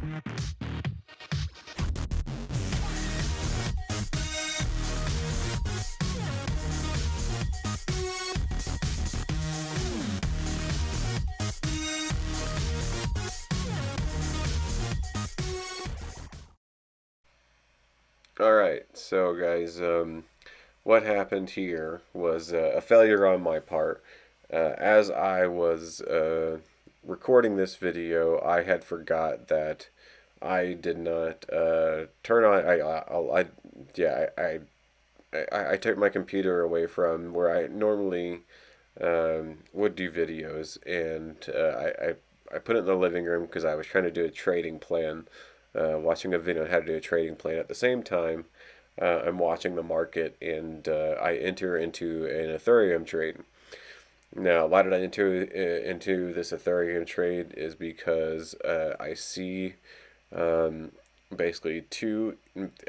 Alright, so guys, what happened here was a failure on my part. As I was recording this video, I had forgot that I did not turn on. Yeah, I took my computer away from where I normally would do videos, and I put it in the living room because I was trying to do a trading plan, watching a video on how to do a trading plan. At the same time, I'm watching the market, and I enter into an Ethereum trade. Now, why did I enter into this Ethereum trade? Is because I see basically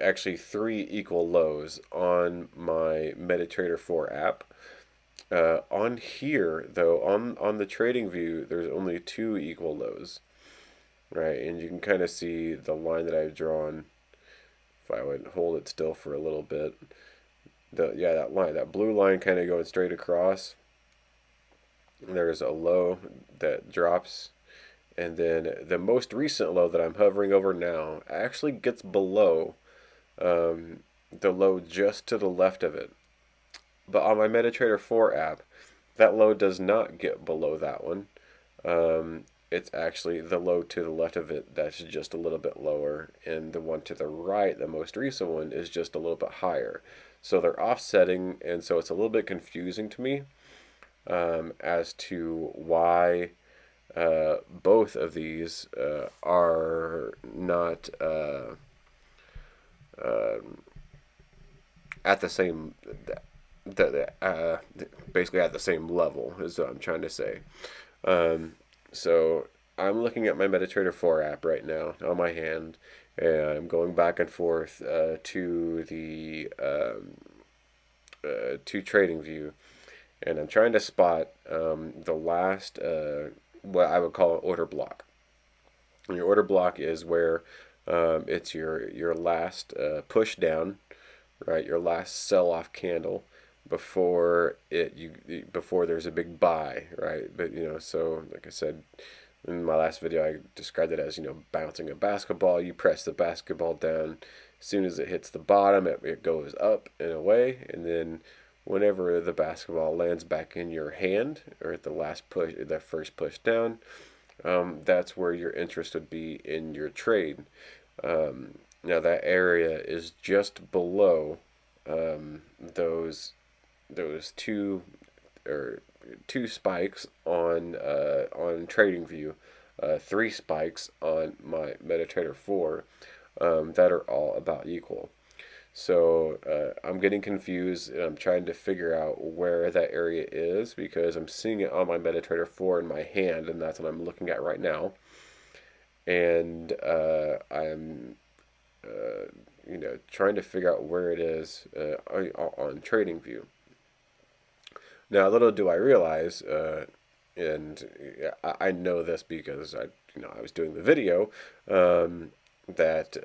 actually three equal lows on my MetaTrader 4 app. On here, though, on the trading view, there's only two equal lows, right? And you can kind of see the line that I've drawn. If I would hold it still for a little bit, that line, that blue line, kind of going straight across. There's a low that drops, and then the most recent low that I'm hovering over now actually gets below the low just to the left of it. But on my MetaTrader 4 app, that low does not get below that one. It's actually the low to the left of it that's just a little bit lower, and the one to the right, the most recent one, is just a little bit higher. So they're offsetting, and so it's a little bit confusing to me as to why both of these are not at the same basically at the same level, is what I'm trying to say. So I'm looking at my MetaTrader 4 app right now on my hand, and I'm going back and forth to the to trading view, and I'm trying to spot the last what I would call an order block. And your order block is where it's your last push down, right? Your last sell off candle before before there's a big buy, right? But so like I said in my last video, I described it as bouncing a basketball. You press the basketball down. As soon as it hits the bottom, it goes up and away, and then whenever the basketball lands back in your hand, or at the last push, the first push down, that's where your interest would be in your trade. Now that area is just below those two spikes on TradingView, three spikes on my MetaTrader 4 that are all about equal. So I'm getting confused, and I'm trying to figure out where that area is, because I'm seeing it on my MetaTrader 4 in my hand, and that's what I'm looking at right now. And I'm trying to figure out where it is on TradingView. Now, little do I realize, and I know this because I was doing the video, that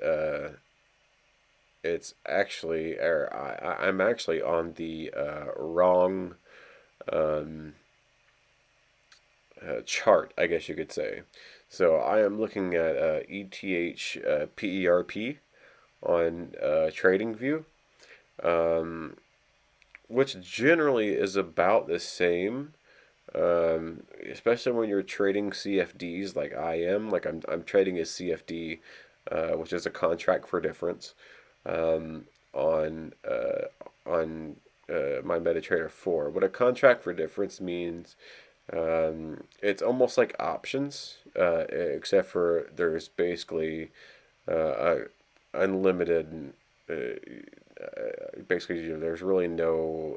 it's actually, or I'm actually on the wrong chart, I guess you could say. So I am looking at ETH PERP on TradingView, which generally is about the same, especially when you're trading CFDs like I am. Like I'm trading a CFD, which is a contract for difference, on my MetaTrader 4. What a contract for difference means, it's almost like options, except for there's basically unlimited. Basically, there's really no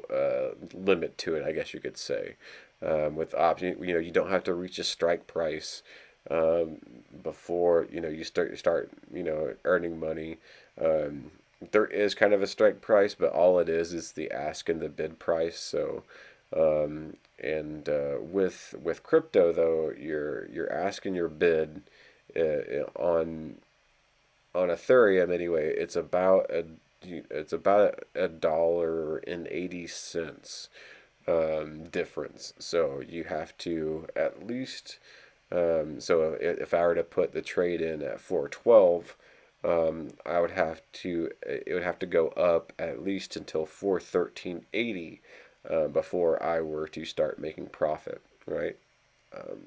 limit to it, I guess you could say. With option, you don't have to reach a strike price before you start earning money. There is kind of a strike price, but all it is the ask and the bid price. So, with crypto though, your ask and your bid on Ethereum anyway, $1.80 difference. So you have to at least so if I were to put the trade in at 412, I would have to it would have to go up at least until 413.80 before I were to start making profit, right?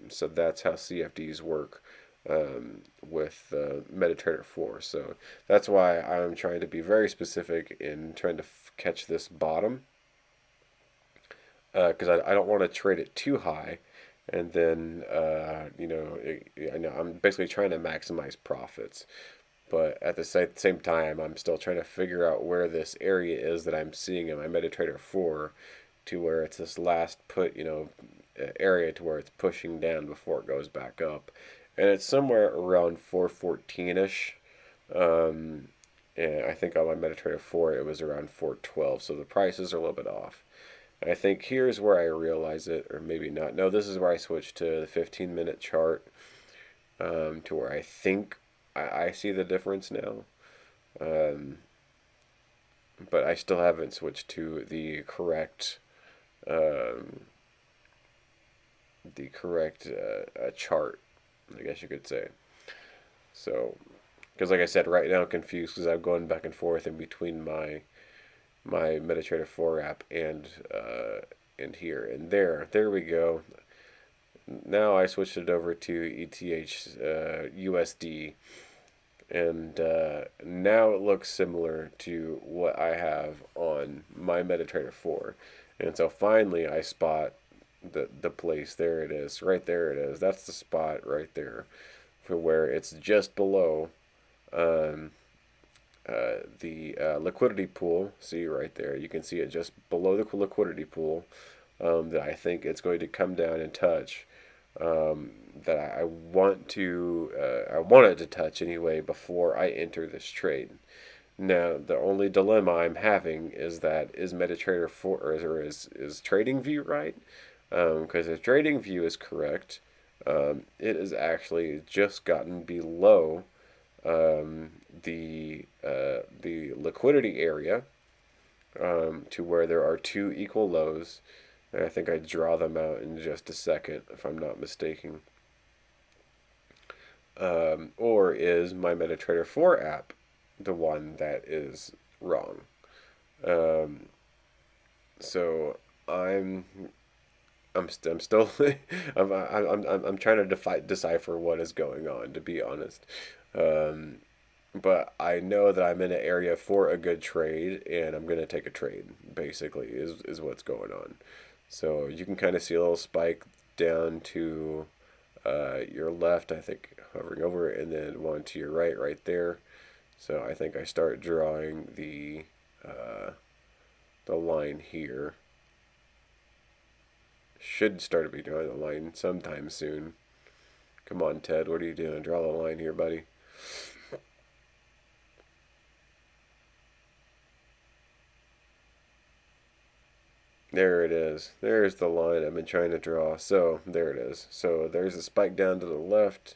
So that's how CFDs work with MetaTrader 4. So that's why I'm trying to be very specific in trying to catch this bottom, because I don't want to trade it too high, and then I know I'm basically trying to maximize profits, but at the same time I'm still trying to figure out where this area is that I'm seeing in my MetaTrader 4, to where it's this last area to where it's pushing down before it goes back up, and it's somewhere around 414ish. And I think on my MetaTrader 4 it was around 412, so the prices are a little bit off. I think here's where I realize it, or maybe not. No, this is where I switch to the 15-minute chart, to where I think I see the difference now. But I still haven't switched to the correct chart, I guess you could say. So, because like I said, right now I'm confused because I'm going back and forth in between my MetaTrader 4 app and here and there. There we go. Now I switched it over to ETH USD, and now it looks similar to what I have on my MetaTrader 4. And so finally I spot the place. There it is. Right there it is. That's the spot right there, for where it's just below the liquidity pool. See right there, you can see it just below the liquidity pool, that I think it's going to come down and touch, that I want it to touch anyway before I enter this trade. Now the only dilemma I'm having is that is MetaTrader 4 or is TradingView right? Because if TradingView is correct, it has actually just gotten below the liquidity area, to where there are two equal lows, and I think I draw them out in just a second if I'm not mistaken. Or is my MetaTrader 4 app the one that is wrong? So I'm still I'm trying to decipher what is going on, to be honest. But I know that I'm in an area for a good trade, and I'm gonna take a trade. Basically, is what's going on. So you can kind of see a little spike down to your left, I think, hovering over, and then one to your right, right there. So I think I start drawing the line here. Should start to be drawing the line sometime soon. Come on, Ted, what are you doing? Draw the line here, buddy. There it is. There's the line I've been trying to draw. So there it is. So there's a spike down to the left,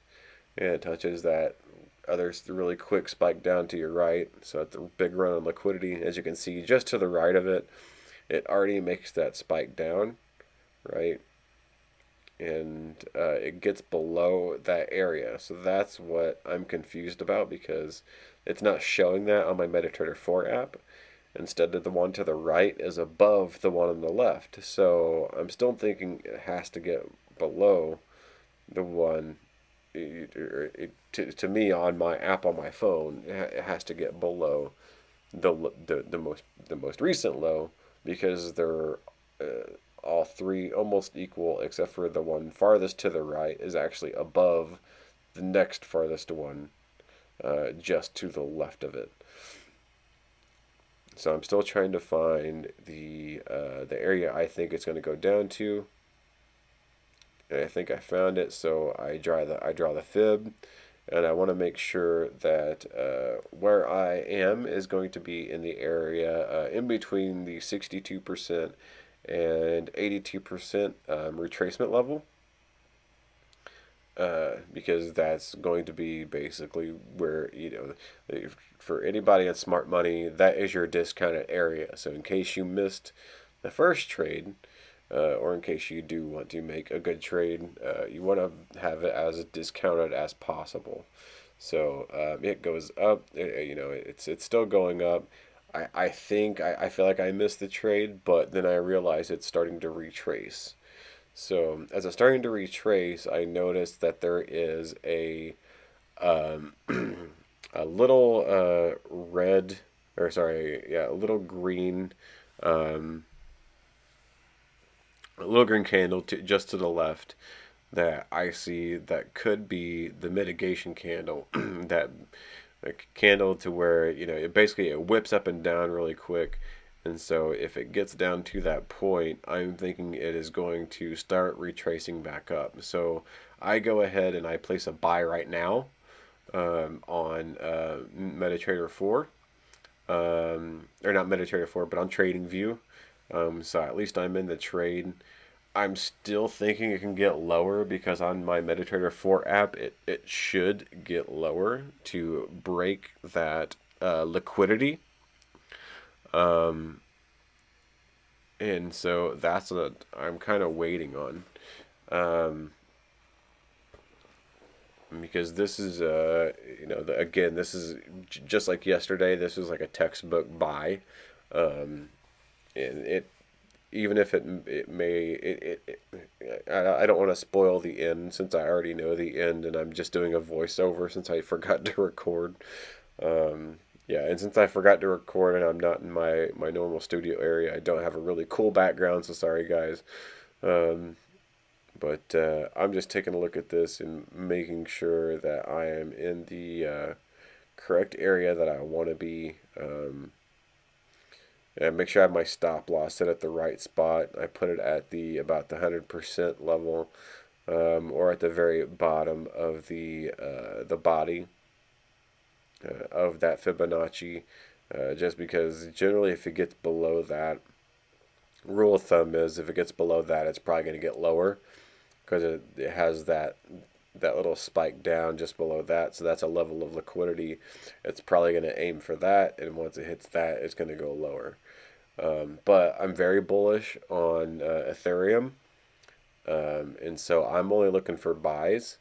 and it touches that other really quick spike down to your right. So it's a big run on liquidity. As you can see, just to the right of it, it already makes that spike down, right? And it gets below that area. So that's what I'm confused about, because it's not showing that on my MetaTrader 4 app. Instead, the one to the right is above the one on the left. So I'm still thinking it has to get below the one. To me, on my app on my phone, it has to get below the most recent low, because they're all three almost equal, except for the one farthest to the right is actually above the next farthest one, just to the left of it. So I'm still trying to find the area I think it's going to go down to, and I think I found it. So I draw the fib, and I want to make sure that where I am is going to be in the area in between the 62% and 82% retracement level. because that's going to be basically where, for anybody at smart money, that is your discounted area. So in case you missed the first trade, or in case you do want to make a good trade, you want to have it as discounted as possible. So it goes up. It's still going up. I feel like I missed the trade, but then I realize it's starting to retrace. So as it's starting to retrace, I noticed that there is um, a little red, or sorry, yeah, a little green, um, a little green candle just to the left that I see that could be the mitigation candle. That candle to where it whips up and down really quick, and so if it gets down to that point, I'm thinking it is going to start retracing back up. So I go ahead and I place a buy right now on MetaTrader 4, or not MetaTrader 4, but on TradingView. So at least I'm in the trade. I'm still thinking it can get lower because on my MetaTrader 4 app, it should get lower to break that liquidity. Um, and so that's what I'm kind of waiting on. Um, because this is, again, this is just like yesterday, this was like a textbook buy. Um, and it even if it may I don't want to spoil the end since I already know the end and I'm just doing a voiceover since I forgot to record. Yeah, and since I forgot to record and I'm not in my normal studio area, I don't have a really cool background, so sorry guys. Um, but I'm just taking a look at this and making sure that I am in the correct area that I want to be. And make sure I have my stop loss set at the right spot. I put it at about the 100% level, or at the very bottom of the body of that Fibonacci, just because generally if it gets below that, rule of thumb is if it gets below that, it's probably going to get lower because it has that little spike down just below that, so that's a level of liquidity. It's probably going to aim for that, and once it hits that, it's going to go lower. But I'm very bullish on Ethereum, and so I'm only looking for buys,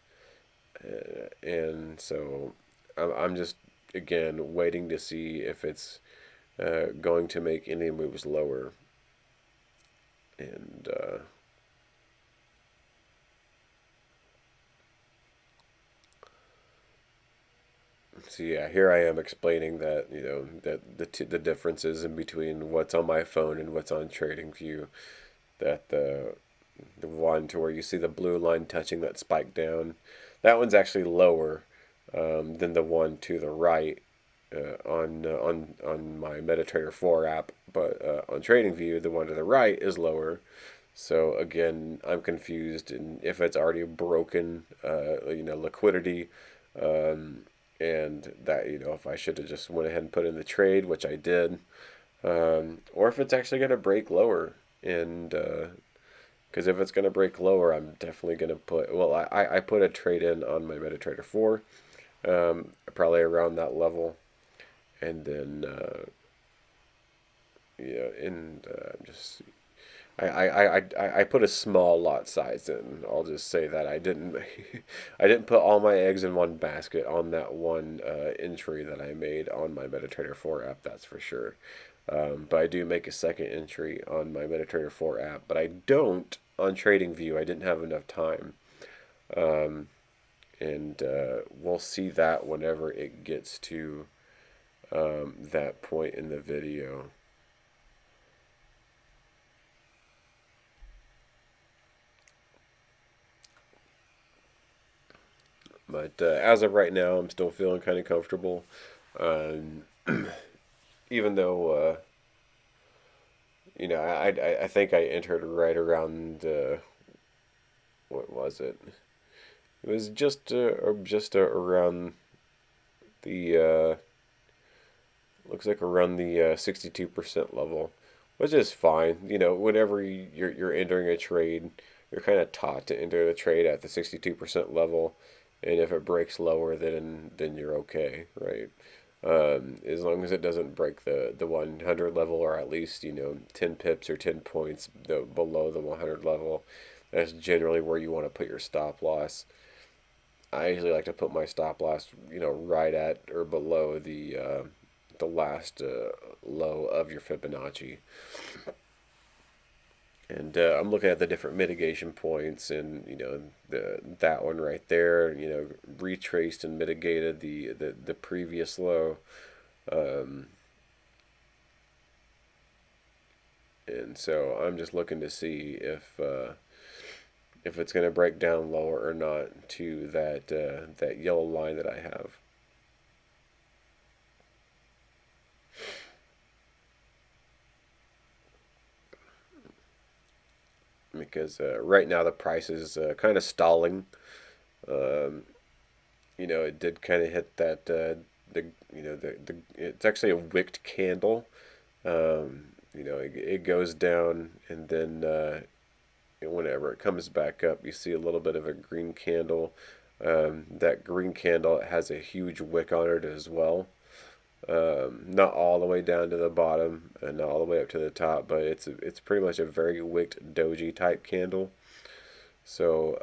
and so I'm just again waiting to see if it's going to make any moves lower, and so yeah, here I am explaining that that the differences in between what's on my phone and what's on TradingView. That the one to where you see the blue line touching that spike down, that one's actually lower than the one to the right on my MetaTrader 4 app. But on TradingView, the one to the right is lower. So again, I'm confused in if it's already broken, liquidity. And that if I should have just went ahead and put in the trade, which I did, or if it's actually going to break lower. And because if it's going to break lower, I'm definitely going to put, well, I put a trade in on my MetaTrader 4, probably around that level, and then and just I put a small lot size in. I'll just say that I didn't I didn't put all my eggs in one basket on that one entry that I made on my MetaTrader 4 app. That's for sure. But I do make a second entry on my MetaTrader 4 app, but I don't on TradingView. I didn't have enough time, um, and we'll see that whenever it gets to that point in the video. But as of right now, I'm still feeling kind of comfortable. Um, Even though, I think I entered right around, what was it? It was just around the, looks like around the 62% level, which is fine. Whenever you're entering a trade, you're kind of taught to enter the trade at the 62% level, and if it breaks lower, then you're okay, right? As long as it doesn't break the 100 level, or at least 10 pips or 10 points below the 100 level, that's generally where you want to put your stop loss. I usually like to put my stop loss, right at or below the last low of your Fibonacci. And I'm looking at the different mitigation points, and that one right there, retraced and mitigated the previous low. Um, and so I'm just looking to see if it's going to break down lower or not to that yellow line that I have. Because right now the price is kind of stalling. Um, it did kind of hit that the it's actually a wicked candle. It goes down, and then whenever it comes back up, you see a little bit of a green candle. That green candle has a huge wick on it as well. Not all the way down to the bottom and not all the way up to the top, but it's pretty much a very wicked doji type candle. So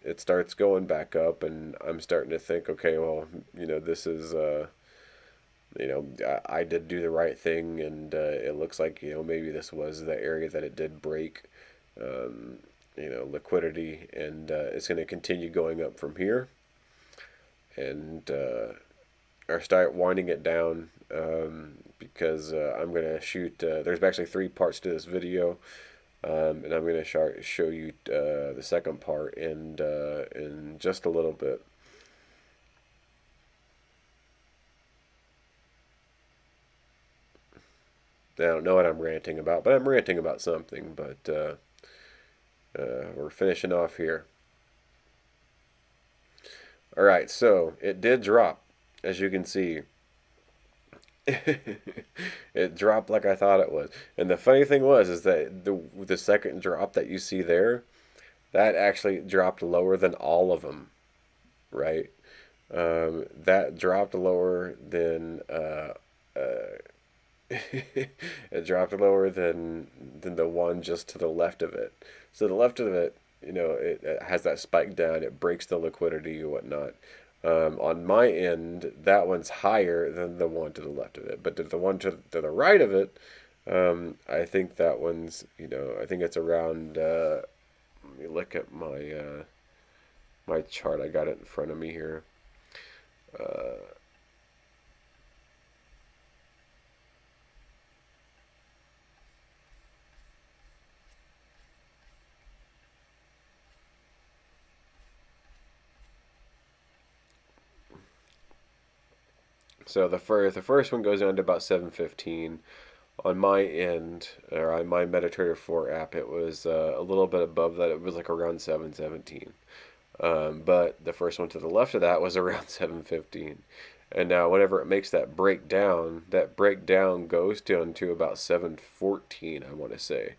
it starts going back up, and I'm starting to think, okay, well, this is I did do the right thing, and it looks like maybe this was the area that it did break. Um, Liquidity, and it's going to continue going up from here, and or start winding it down, because I'm going to shoot. There's actually three parts to this video, and I'm going to show you the second part in just a little bit. I don't know what I'm ranting about, but I'm ranting about something. But we're finishing off here. All right, so it did drop, as you can see. It dropped like I thought it was. And the funny thing is that the second drop that you see there, that actually dropped lower than all of them, right? That dropped lower than it dropped lower than the one just to the left of it. So the left of it, it has that spike down. It breaks the liquidity and whatnot. On my end, that one's higher than the one to the left of it. But the one to the right of it, I think that one's, I think it's around. Let me look at my chart. I got it in front of me here. So the first one goes down to about 715. On my end, or on my MetaTrader 4 app, it was a little bit above that. It was like around 717. But the first one to the left of that was around 715. And now whenever it makes that breakdown goes down to about 714, I want to say.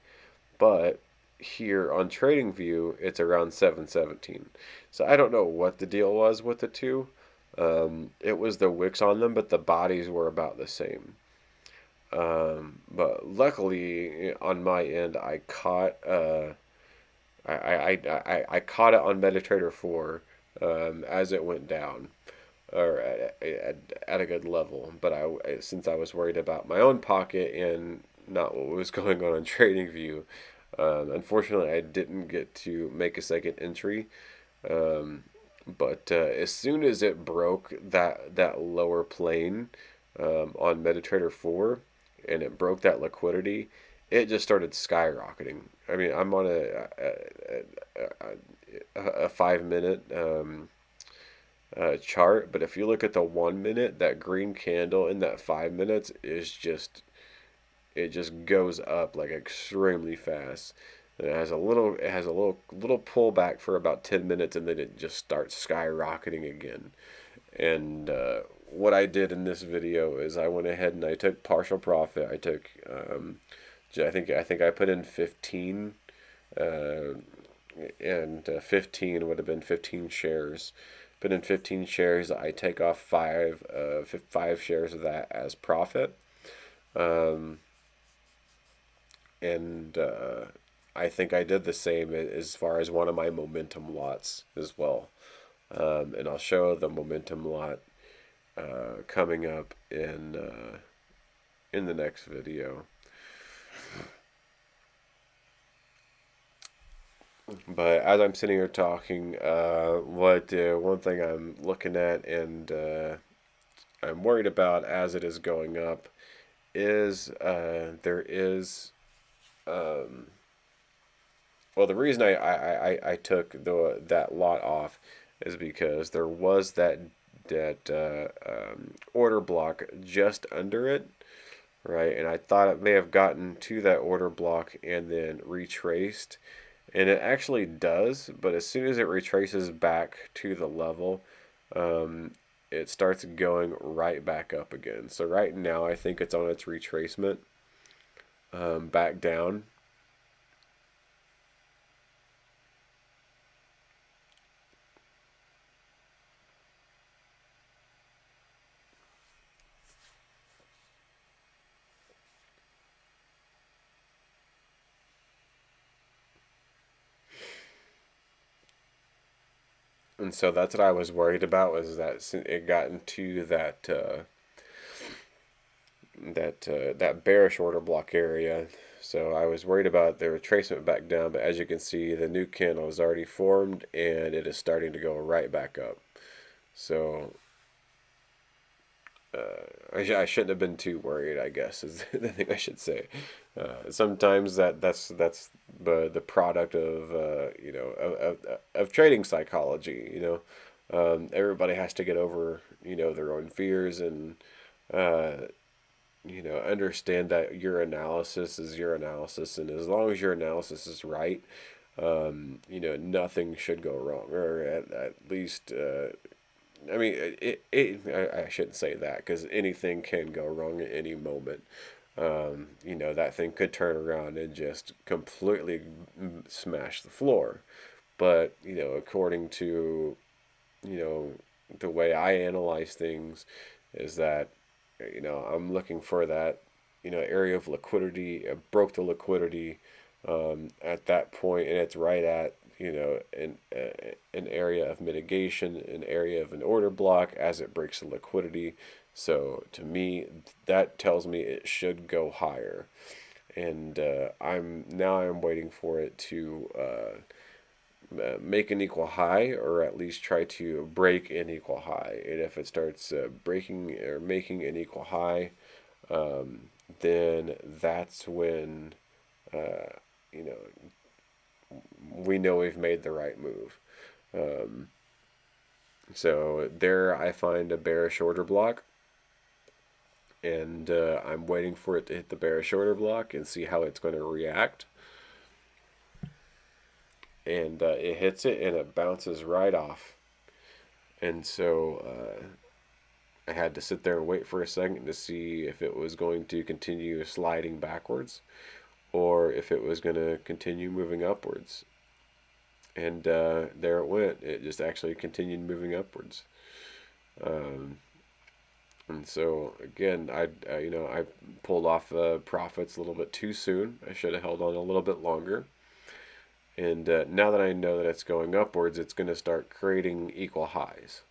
But here on TradingView, it's around 717. So I don't know what the deal was with the two. It was the wicks on them, but the bodies were about the same. But luckily, on my end, I caught I caught it on MetaTrader 4 as it went down, or at a good level. But since I was worried about my own pocket and not what was going on TradingView, unfortunately, I didn't get to make a second entry. But as soon as it broke that lower plane on MetaTrader 4, and it broke that liquidity, it just started skyrocketing. I mean, I'm on a 5 minute chart, but if you look at the 1 minute, that green candle in that 5 minutes is it just goes up like extremely fast. And it has a little pullback for about 10 minutes, and then it just starts skyrocketing again. And what I did in this video is I went ahead and I took partial profit. I took I think I put in 15 and 15 would have been 15 shares. But in 15 shares, I take off five shares of that as profit. Um, and I think I did the same as far as one of my momentum lots as well. And I'll show the momentum lot coming up in the next video. But as I'm sitting here talking, one thing I'm looking at and I'm worried about as it is going up is there is well, the reason I took that lot off is because there was that order block just under it, right? And I thought it may have gotten to that order block and then retraced, and it actually does. But as soon as it retraces back to the level, um, it starts going right back up again. So right now, I think it's on its retracement back down. And so that's what I was worried about, was that it got into that bearish order block area. So I was worried about the retracement back down, but as you can see, the new candle is already formed and it is starting to go right back up. So I shouldn't have been too worried, I guess, is the thing I should say. Sometimes that's the product of of trading psychology. Everybody has to get over their own fears and understand that your analysis is your analysis, and as long as your analysis is right, nothing should go wrong, or at least I mean, I shouldn't say that, because anything can go wrong at any moment. That thing could turn around and just completely smash the floor. But, according to, you know, the way I analyze things is that, I'm looking for that, area of liquidity. It broke the liquidity at that point, and it's right at an area of mitigation, an area of an order block as it breaks the liquidity. So to me, that tells me it should go higher, and I'm waiting for it to make an equal high, or at least try to break an equal high. And if it starts breaking or making an equal high, then that's when uh, you know we know we've made the right move. Um, so there I find a bearish order block, and I'm waiting for it to hit the bearish order block and see how it's going to react. And it hits it and it bounces right off. And so I had to sit there and wait for a second to see if it was going to continue sliding backwards or if it was going to continue moving upwards. And there it went. It just actually continued moving upwards. And so again, I pulled off profits a little bit too soon. I should have held on a little bit longer. And now that I know that it's going upwards, it's going to start creating equal highs.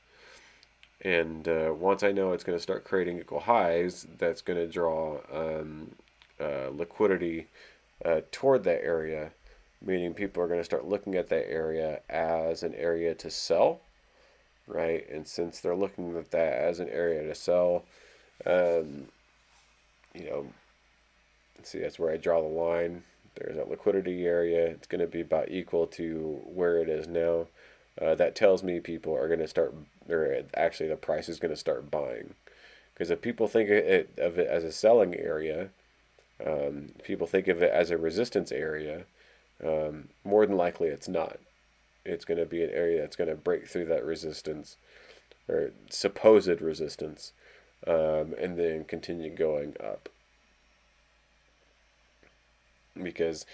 And once I know it's going to start creating equal highs, that's going to draw liquidity toward that area, meaning people are going to start looking at that area as an area to sell, right? And since they're looking at that as an area to sell, you know, see, that's where I draw the line. There's that liquidity area. It's going to be about equal to where it is now. That tells me people are going to start, or actually the price is going to start buying. Because if people think of it as a selling area, people think of it as a resistance area, more than likely it's not. It's going to be an area that's going to break through that resistance, or supposed resistance, and then continue going up. Because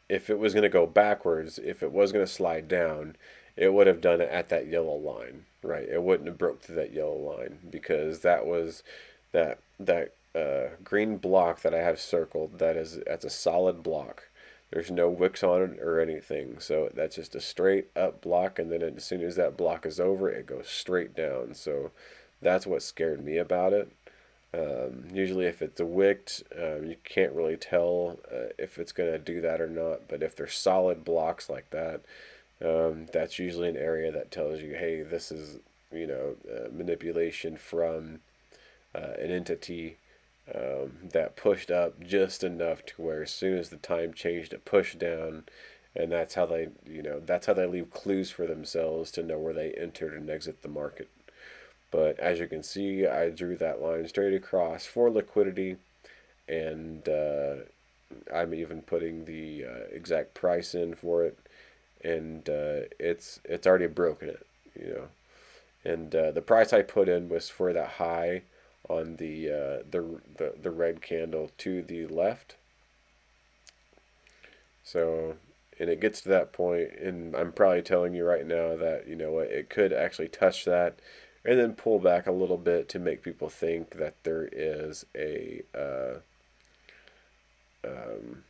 if it was going to go backwards, if it was going to slide down, it would have done it at that yellow line, right? It wouldn't have broke through that yellow line because that was that green block that I have circled. That's a solid block. There's no wicks on it or anything, so that's just a straight up block. And then as soon as that block is over, it goes straight down. So that's what scared me about it. Usually, if it's a wicked, you can't really tell if it's going to do that or not. But if they're solid blocks like that, that's usually an area that tells you, hey, this is manipulation from an entity that pushed up just enough to where as soon as the time changed, it pushed down, and that's how they leave clues for themselves to know where they entered and exit the market. But as you can see, I drew that line straight across for liquidity, and I'm even putting the exact price in for it, and it's already broken it, And the price I put in was for that high on the red candle to the left. So, and it gets to that point, and I'm probably telling you right now that it could actually touch that and then pull back a little bit to make people think that there is a um,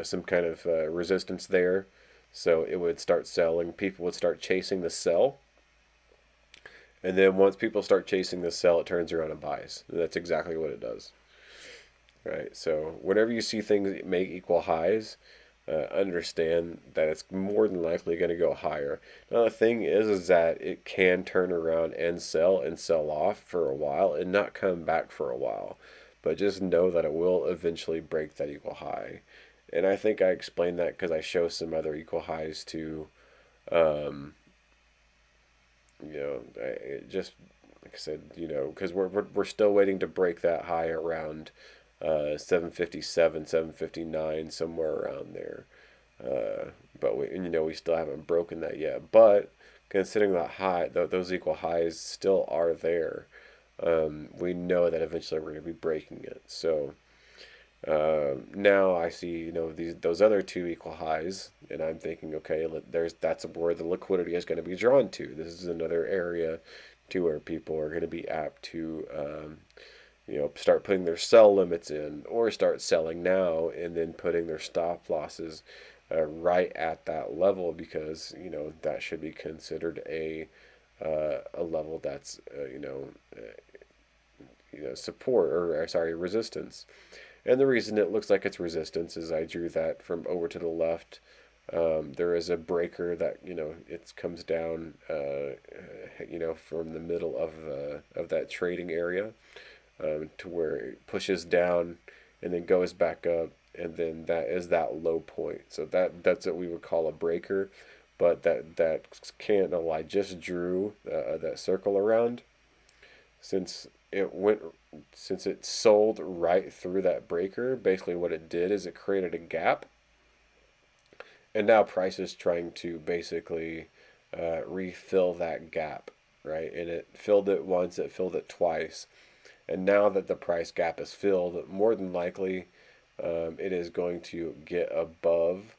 some kind of resistance there. So it would start selling. People would start chasing the sell. And then once people start chasing the sell, it turns around and buys. And that's exactly what it does. Right. So whenever you see things make equal highs, understand that it's more than likely going to go higher. Now the thing is that it can turn around and sell off for a while and not come back for a while. But just know that it will eventually break that equal high. And I think I explained that because I show some other equal highs too. Um, just like I said, because we're still waiting to break that high around 757, 759, somewhere around there. But we still haven't broken that yet. But considering that high, those equal highs still are there. We know that eventually we're going to be breaking it. So now I see those other two equal highs, and I'm thinking, okay, that's where the liquidity is going to be drawn to. This is another area to where people are going to be apt to start putting their sell limits in or start selling now and then putting their stop losses right at that level because that should be considered a level that's support or sorry resistance. And the reason it looks like it's resistance is I drew that from over to the left. There is a breaker that it comes down from the middle of that trading area to where it pushes down and then goes back up, and then that is that low point. So that's what we would call a breaker, but that candle I just drew that circle around, since it sold right through that breaker. Basically, what it did is it created a gap, and now price is trying to basically refill that gap, right? And it filled it once, it filled it twice. And now that the price gap is filled, more than likely, it is going to get above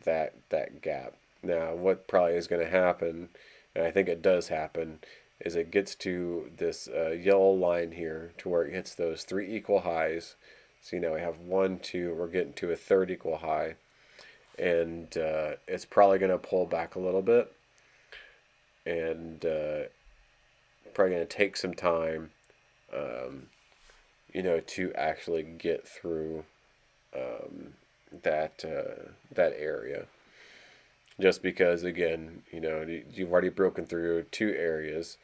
that gap. Now, what probably is going to happen, and I think it does happen, is it gets to this yellow line here to where it hits those three equal highs. So we have 1, 2, we're getting to a third equal high, and it's probably going to pull back a little bit, and probably going to take some time to actually get through that area. Just because, again, you've already broken through two areas,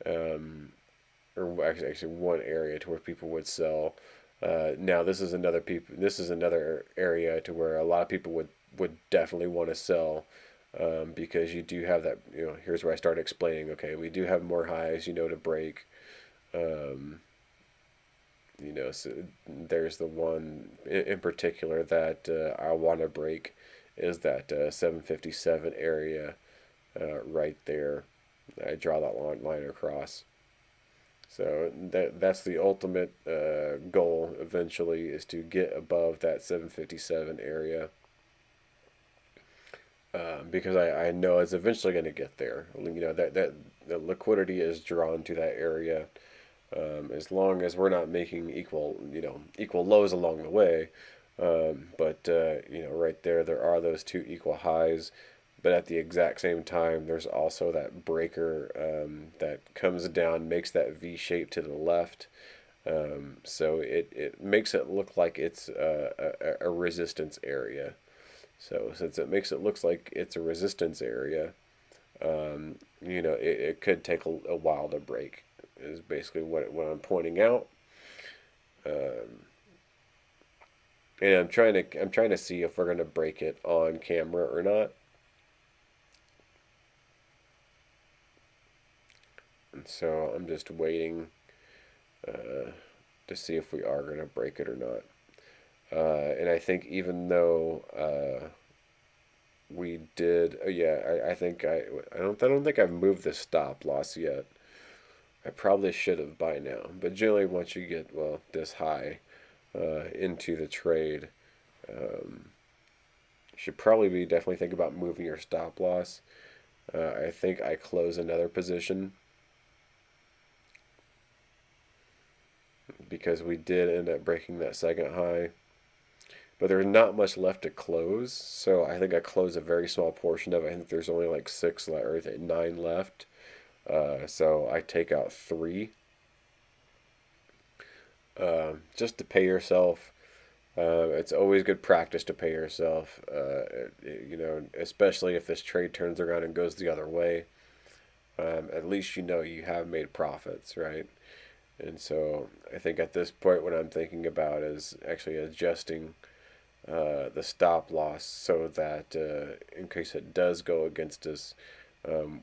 or actually one area to where people would sell. Now this is another area to where a lot of people would definitely want to sell, because you do have that. Here's where I start explaining. Okay, we do have more highs, to break. So there's the one in particular that I want to break is that 757 area right there. I draw that line across. So that's the ultimate goal eventually, is to get above that 757 area, because I know it's eventually going to get there. That the liquidity is drawn to that area. As long as we're not making equal lows along the way. But right there are those two equal highs. But at the exact same time, there's also that breaker that comes down, makes that V shape to the left. So it makes it look like it's a resistance area. So since it makes it looks like it's a resistance area, it could take a while to break. Is basically what I'm pointing out. Um, and I'm trying to see if we're gonna break it on camera or not. And so I'm just waiting to see if we are gonna break it or not. And I think even though we did, yeah, I think I don't think I've moved the stop loss yet. I probably should have by now. But generally, once you get this high into the trade, um, you should probably be definitely think about moving your stop loss. I think I close another position because we did end up breaking that second high. But there's not much left to close, so I think I close a very small portion of it. I think there's only like six or nine left. So I take out three, just to pay yourself. It's always good practice to pay yourself, especially if this trade turns around and goes the other way. At least you have made profits, right? And so I think at this point, what I'm thinking about is actually adjusting the stop loss so that in case it does go against us,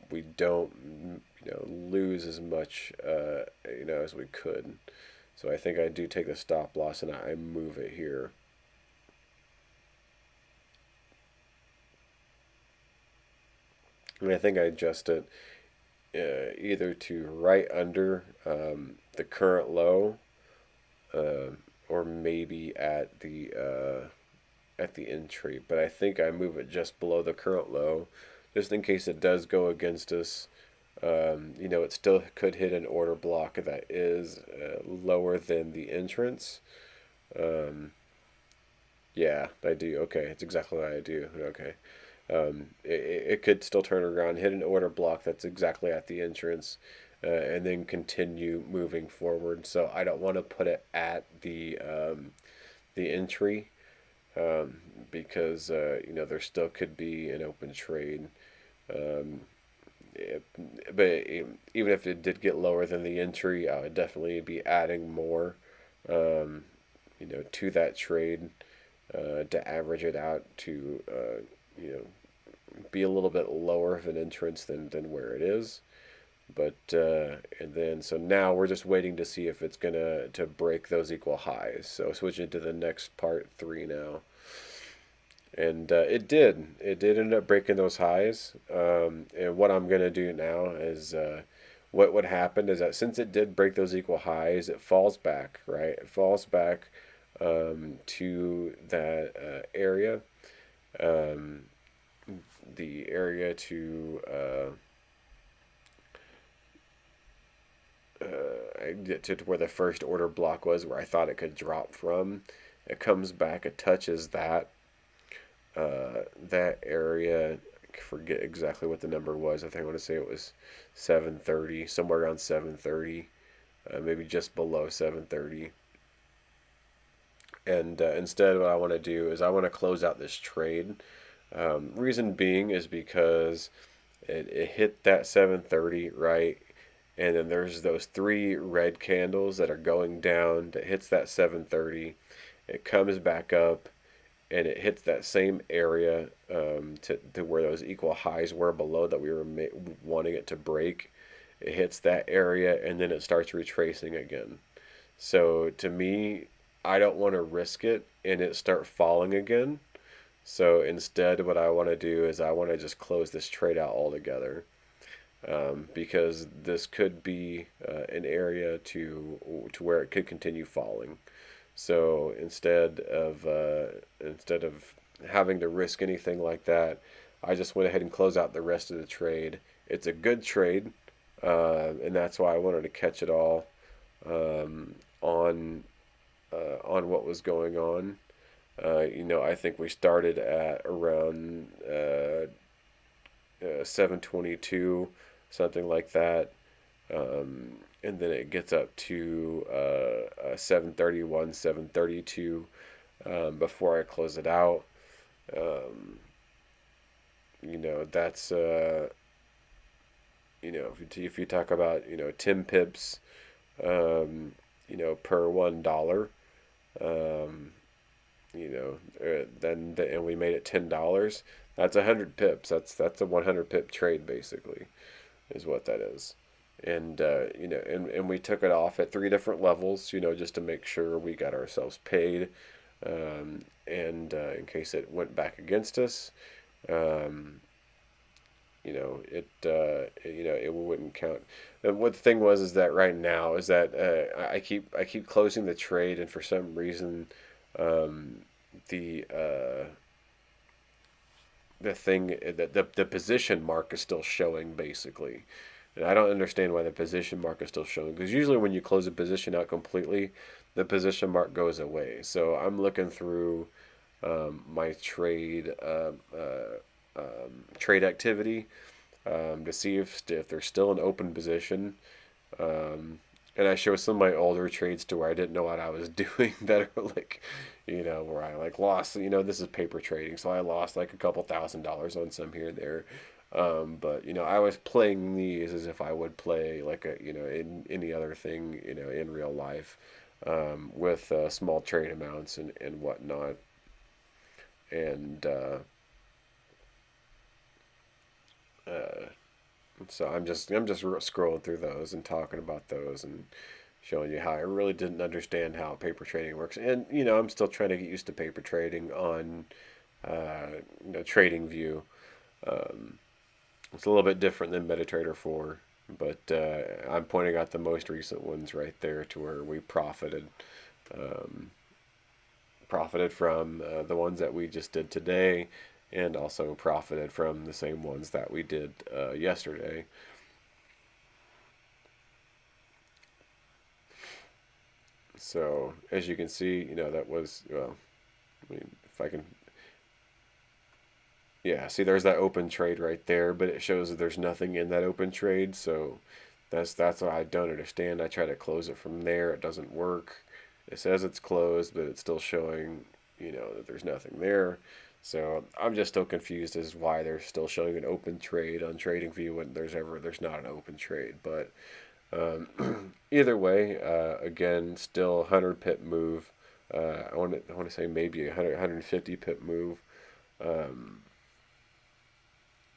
we don't lose as much as we could. So I think I do take the stop loss and I move it here. And I think I adjust it either to right under the current low, or maybe at the entry. But I think I move it just below the current low, just in case it does go against us. It still could hit an order block that is lower than the entrance. Um, yeah, I do. Okay, it's exactly what I do. Okay. It could still turn around, hit an order block that's exactly at the entrance, and then continue moving forward. So I don't want to put it at the entry, because there still could be an open trade. Um, it, but even if it did get lower than the entry, I would definitely be adding more, um, to that trade, to average it out to be a little bit lower of an entrance than where it is. But and then so now we're just waiting to see if it's gonna to break those equal highs. So switching to the next part three now. And it did. It did end up breaking those highs. And what I'm gonna do now is what would happen is that since it did break those equal highs, it falls back, right? It falls back to that area, um, the area I get to where the first order block was, where I thought it could drop from. It comes back, it touches that area. I forget exactly what the number was. I think I want to say it was 730, somewhere around 730, maybe just below 730. And instead, what I want to do is I want to close out this trade. Reason being is because it hit that 730, right? And then there's those three red candles that are going down that hits that 730. It comes back up and it hits that same area, to where those equal highs were below that we were wanting it to break. It hits that area and then it starts retracing again. So to me, I don't want to risk it and it start falling again. So instead, what I want to do is I want to just close this trade out altogether. because this could be an area to where it could continue falling. So instead of having to risk anything like that, I just went ahead and closed out the rest of the trade. It's a good trade, and that's why I wanted to catch it all um, on on what was going on. I think we started at around 722, something like that, and then it gets up to 731, 732 before I close it out. Um, that's if you talk about 10 pips, per $1. Um, and we made it $10. That's 100 pips. That's a 100 pip trade basically, is what that is. And and we took it off at three different levels, just to make sure we got ourselves paid, and in case it went back against us, um, it wouldn't count. And what the thing was is that right now is that I keep closing the trade, and for some reason, um, the uh, the position mark is still showing basically. And I don't understand why the position mark is still showing, because usually when you close a position out completely, the position mark goes away. So I'm looking through my trade activity, to see if there's still an open position. Um, and I show some of my older trades to where I didn't know what I was doing, that are like, where I like lost. This is paper trading, so I lost like a couple $1,000s on some here and there. But I was playing these as if I would play like in any other thing, in real life, with small trade amounts and whatnot. And uh, so I'm just scrolling through those and talking about those and showing you how I really didn't understand how paper trading works. And I'm still trying to get used to paper trading on Trading View. Um, it's a little bit different than MetaTrader 4, but I'm pointing out the most recent ones right there to where we um, profited from the ones that we just did today, and also profited from the same ones that we did yesterday. So as you can see, that was, well, I mean, if I can, yeah, see, there's that open trade right there, but it shows that there's nothing in that open trade. So that's what I don't understand. I try to close it from there, it doesn't work. It says it's closed, but it's still showing, that there's nothing there. So I'm just still confused as why they're still showing an open trade on TradingView when there's not an open trade. But either way, again, still 100 pip move. I want to say maybe 150 pip move. Um,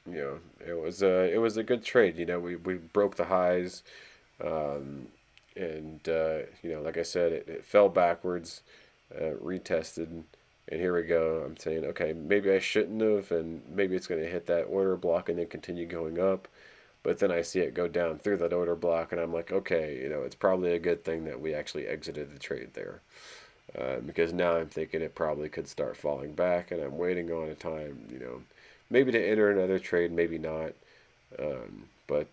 it was a good trade. We broke the highs, um, and like I said, it fell backwards, retested, and here we go. I'm saying, okay, maybe I shouldn't have, and maybe it's going to hit that order block and then continue going up. But then I see it go down through that order block, and I'm like, okay, it's probably a good thing that we actually exited the trade there, because now I'm thinking it probably could start falling back, and I'm waiting on a time, maybe to enter another trade, maybe not. But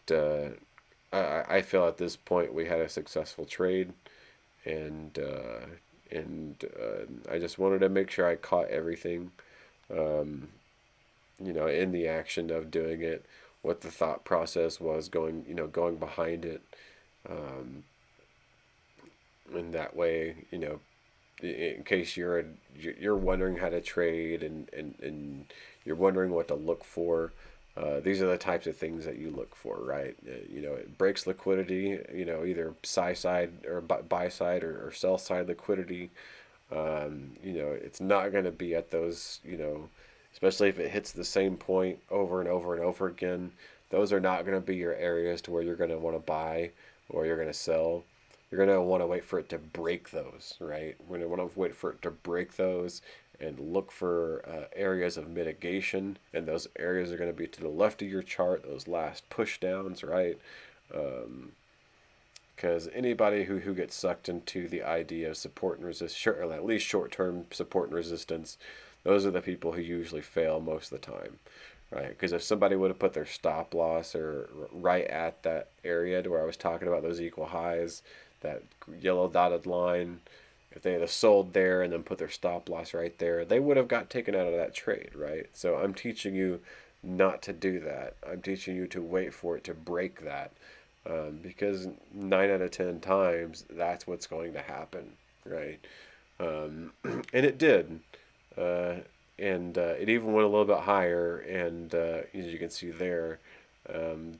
I feel at this point we had a successful trade, and I just wanted to make sure I caught everything, um, in the action of doing it, what the thought process was going behind it, um, and that way, in case you're wondering how to trade, and you're wondering what to look for. These are the types of things that you look for, right? It breaks liquidity, either side or buy side or sell side liquidity. It's not going to be at those, especially if it hits the same point over and over and over again. Those are not going to be your areas to where you're going to want to buy or you're going to sell. You're going to want to wait for it to break those, right? We're going to want to wait for it to break those and look for areas of mitigation, and those areas are going to be to the left of your chart, those last push downs, right? Because anybody who gets sucked into the idea of support and resist, or at least short-term support and resistance, those are the people who usually fail most of the time, right? Because if somebody would have put their stop loss or right at that area to where I was talking about those equal highs, that yellow dotted line, if they had sold there and then put their stop loss right there, they would have got taken out of that trade, right? So I'm teaching you not to do that. I'm teaching you to wait for it to break that, because 9 out of 10 times that's what's going to happen, right? And it did, uh, and it even went a little bit higher. And as you can see there,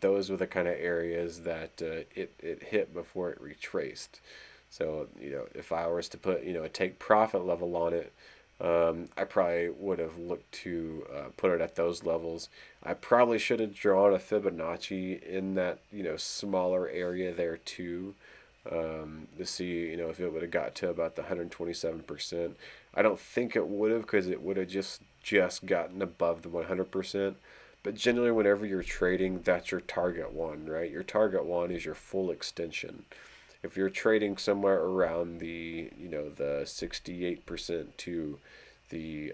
those were the kind of areas that it hit before it retraced. So, if I was to put, a take profit level on it, I probably would have looked to put it at those levels. I probably should have drawn a Fibonacci in that, smaller area there too, to see, if it would have got to about the 127%. I don't think it would have, because it would have just gotten above the 100%. But generally, whenever you're trading, that's your target one, right? Your target one is your full extension. If you're trading somewhere around the 68% to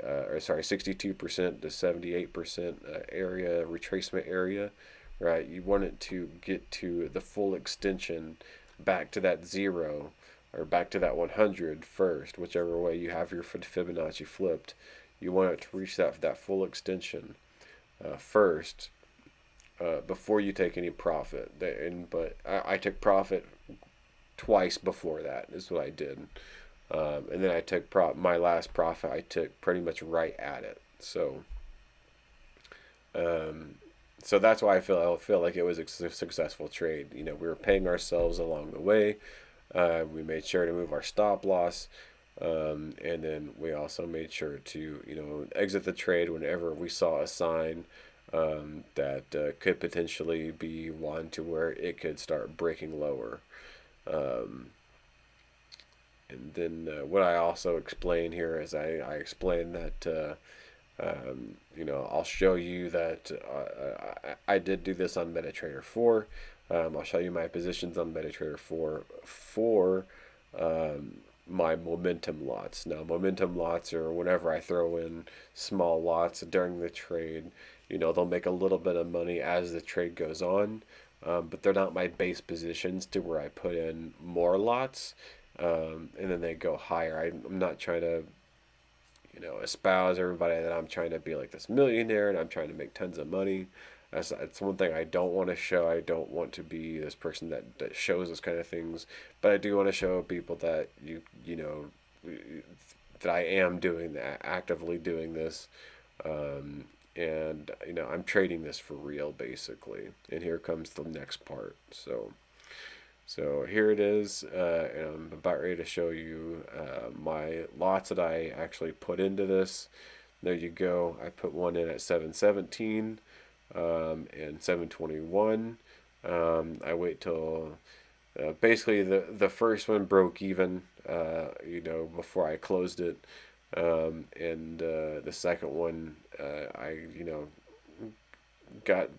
or sorry, 62% to 78% area, retracement area, right? You want it to get to the full extension back to that 0 or back to that 100 first, whichever way you have your Fibonacci flipped. You want it to reach that full extension first, before you take any profit. But I took profit twice before that, is what I did. And then I took my last profit, I took pretty much right at it. So that's why I feel like it was a successful trade. We were paying ourselves along the way. We made sure to move our stop loss, and then we also made sure to exit the trade whenever we saw a sign that could potentially be one to where it could start breaking lower. And then what I also explain here is I explain that I'll show you that I did do this on MetaTrader 4. I'll show you my positions on MetaTrader 4 for my momentum lots. Now, momentum lots are whenever I throw in small lots during the trade. They'll make a little bit of money as the trade goes on, but they're not my base positions to where I put in more lots, and then they go higher. I'm not trying to espouse everybody that I'm trying to be like this millionaire and I'm trying to make tons of money. That's one thing I don't want to show. I don't want to be this person that shows those kind of things, but I do want to show people that that I am doing that, actively doing this, and I'm trading this for real, basically. And here comes the next part. So here it is, and I'm about ready to show you my lots that I actually put into this. There you go. I put one in at 717 and 721. I wait till basically the first one broke even, before I closed it, and the second one I got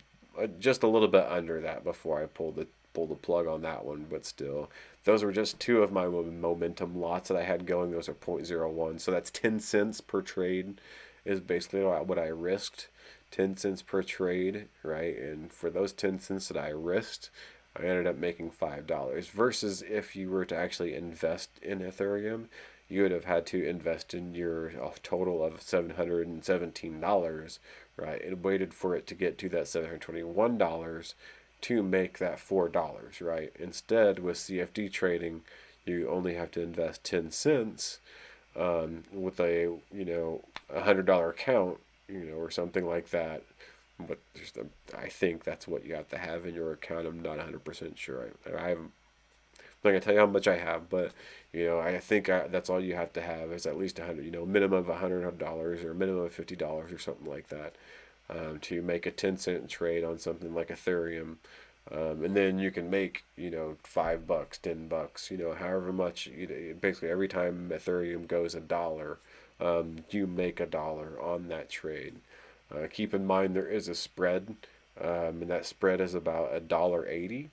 just a little bit under that before I pulled the plug on that one. But still, those were just two of my momentum lots that I had going. Those are 0.01, so that's 10 cents per trade is basically what I risked. 10 cents per trade, right? And for those 10 cents that I risked, I ended up making $5, versus if you were to actually invest in Ethereum, you would have had to invest in your total of $717, right? And waited for it to get to that $721 to make that $4, right? Instead, with CFD trading, you only have to invest 10 cents with a $100 account, or something like that. But I think that's what you have to have in your account. I'm not 100% sure. I haven't. I'm not gonna tell you how much I have, but I think that's all you have to have is at least 100. Minimum of $100 or minimum of $50 or something like that, to make a 10-cent trade on something like Ethereum. And then you can make $5, $10, however much. Basically every time Ethereum goes $1, you make $1 on that trade. Keep in mind there is a spread, and that spread is about $1.80.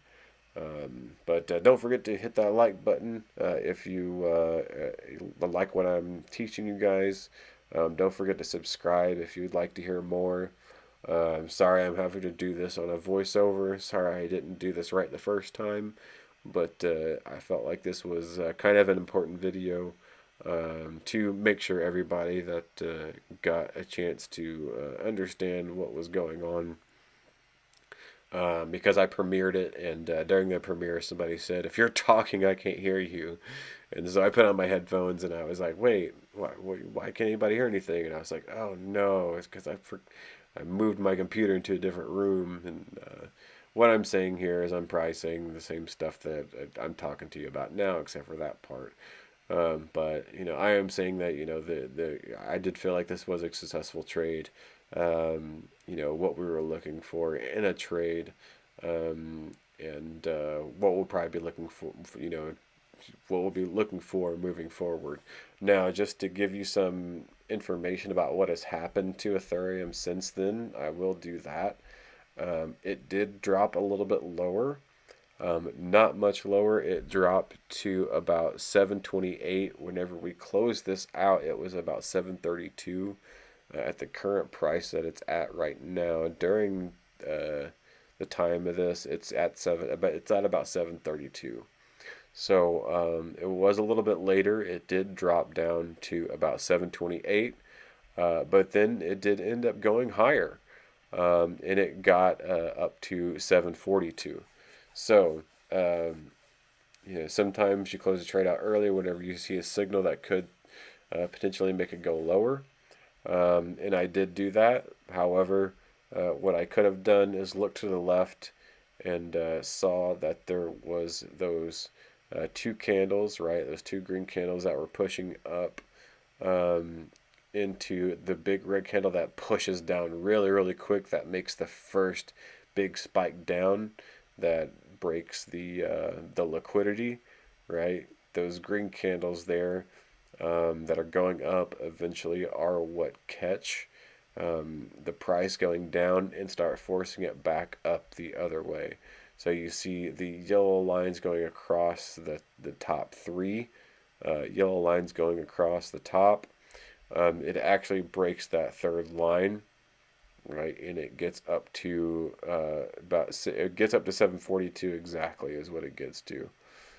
But don't forget to hit that like button if you like what I'm teaching you guys. Don't forget to subscribe if you'd like to hear more. I'm sorry I'm having to do this on a voiceover. Sorry I didn't do this right the first time, but I felt like this was kind of an important video to make sure everybody that got a chance to understand what was going on. Because I premiered it, and during the premiere, somebody said, "If you're talking, I can't hear you." And so I put on my headphones, and I was like, "Wait, why can't anybody hear anything?" And I was like, "Oh no, it's because I moved my computer into a different room." And what I'm saying here is I'm probably saying the same stuff that I'm talking to you about now, except for that part. But I am saying that the I did feel like this was a successful trade. What we were looking for in a trade, and what we'll probably be looking for. What we'll be looking for moving forward. Now, just to give you some information about what has happened to Ethereum since then, I will do that. It did drop a little bit lower. Not much lower. It dropped to about 728. Whenever we closed this out, it was about 732 at the current price that it's at right now. During the time of this, it's at but it's at about 732. So it was a little bit later. It did drop down to about 728, but then it did end up going higher, and it got up to 742. So, sometimes you close a trade out early whenever you see a signal that could potentially make it go lower. And I did do that. However, what I could have done is look to the left and saw that there was those two candles, right? Those two green candles that were pushing up into the big red candle that pushes down really, really quick. That makes the first big spike down that breaks the liquidity, right? Those green candles there that are going up eventually are what catch the price going down and start forcing it back up the other way. So you see the yellow lines going across the top three, yellow lines going across the top. It actually breaks that third line, right, and it gets up to it gets up to 742 exactly is what it gets to.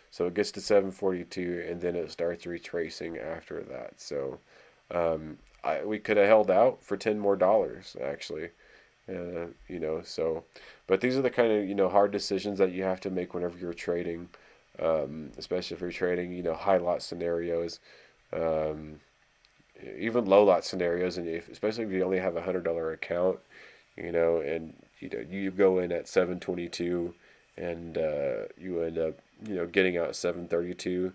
So it gets to 742, and then it starts retracing after that. So we could have held out for $10 more actually. So, but these are the kind of hard decisions that you have to make whenever you're trading, especially if you're trading high lot scenarios, um, even low lot scenarios, and especially if you only have $100 account, and you go in at 722, and you end up getting out at 732.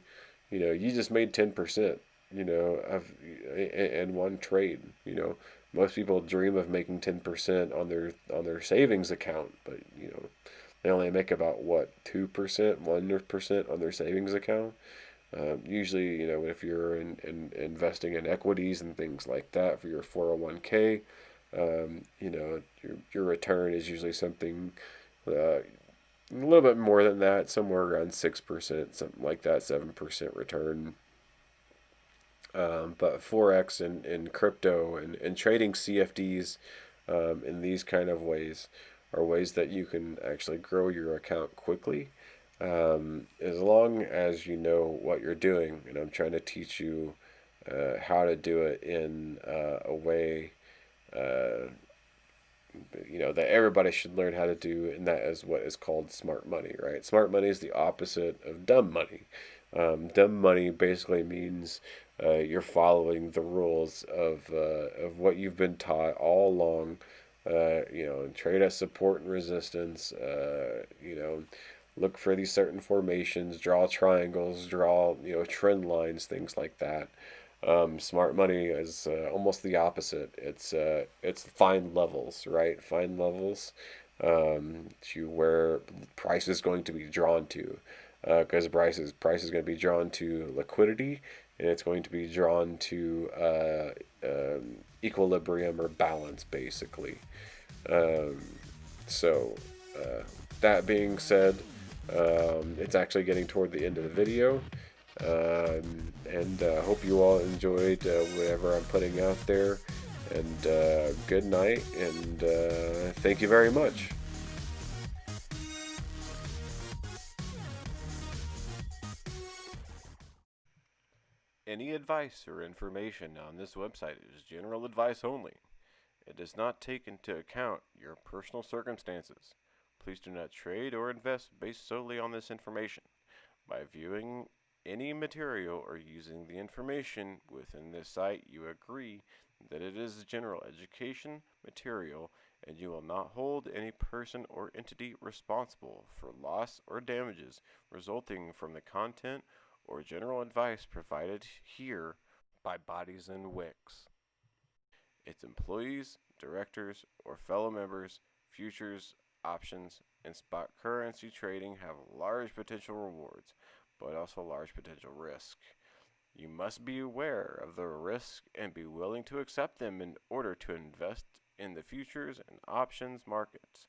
You just made 10%. Of in one trade. Most people dream of making 10% on their savings account, but they only make about 2%, 1% on their savings account. Usually, if you're in investing in equities and things like that for your 401k, your return is usually something a little bit more than that, somewhere around 6%, something like that, 7% return. But Forex and crypto and trading CFDs in these kind of ways are ways that you can actually grow your account quickly, as long as you know what you're doing. And I'm trying to teach you how to do it in a way that everybody should learn how to do, and that is what is called smart money, right? Smart money is the opposite of dumb money. Dumb money basically means you're following the rules of what you've been taught all along. Trade at support and resistance. Look for these certain formations, draw triangles, draw trend lines, things like that. Smart money is almost the opposite. It's find levels, right? Find levels to where price is going to be drawn to, because price is going to be drawn to liquidity and it's going to be drawn to equilibrium or balance, basically. Um, so, uh, that being said, it's actually getting toward the end of the video. And hope you all enjoyed whatever I'm putting out there. And good night, and thank you very much. Any advice or information on this website is general advice only. It does not take into account your personal circumstances. Please do not trade or invest based solely on this information. By viewing any material or using the information within this site, you agree that it is general education material and you will not hold any person or entity responsible for loss or damages resulting from the content or general advice provided here by Bodies and Wicks, its employees, directors, or fellow members. Futures, options, and spot currency trading have large potential rewards, but also large potential risk. You must be aware of the risk and be willing to accept them in order to invest in the futures and options markets,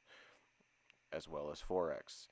as well as Forex.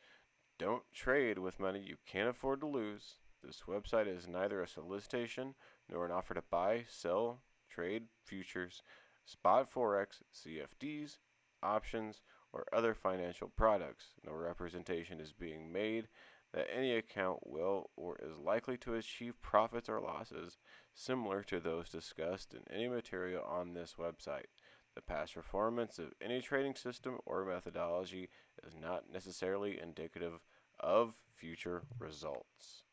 Don't trade with money you can't afford to lose. This website is neither a solicitation nor an offer to buy, sell, trade futures, spot Forex, CFDs, options, or other financial products. No representation is being made that any account will or is likely to achieve profits or losses similar to those discussed in any material on this website. The past performance of any trading system or methodology is not necessarily indicative of future results.